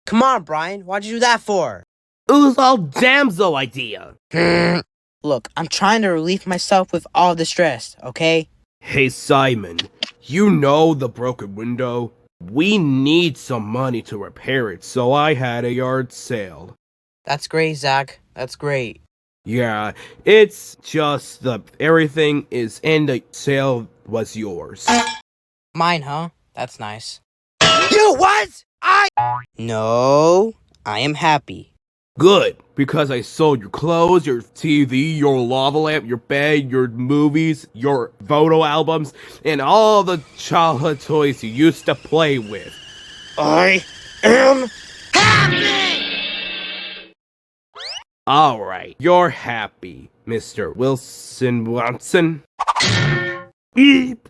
Come on, Brian. Why'd you do that for? It was all Damso idea. Look, I'm trying to relieve myself with all the stress, okay? Hey Simon, you know the broken window? We need some money to repair it, so I had a yard sale. That's great, Zach. That's great. Yeah, it's just that everything is in the sale was yours. Mine, huh? That's nice. You what? No, I am happy. Good, because I sold your clothes, your TV, your lava lamp, your bed, your movies, your photo albums, and all the childhood toys you used to play with. I am happy! Alright, you're happy, Mr. Wilson Watson. Beep.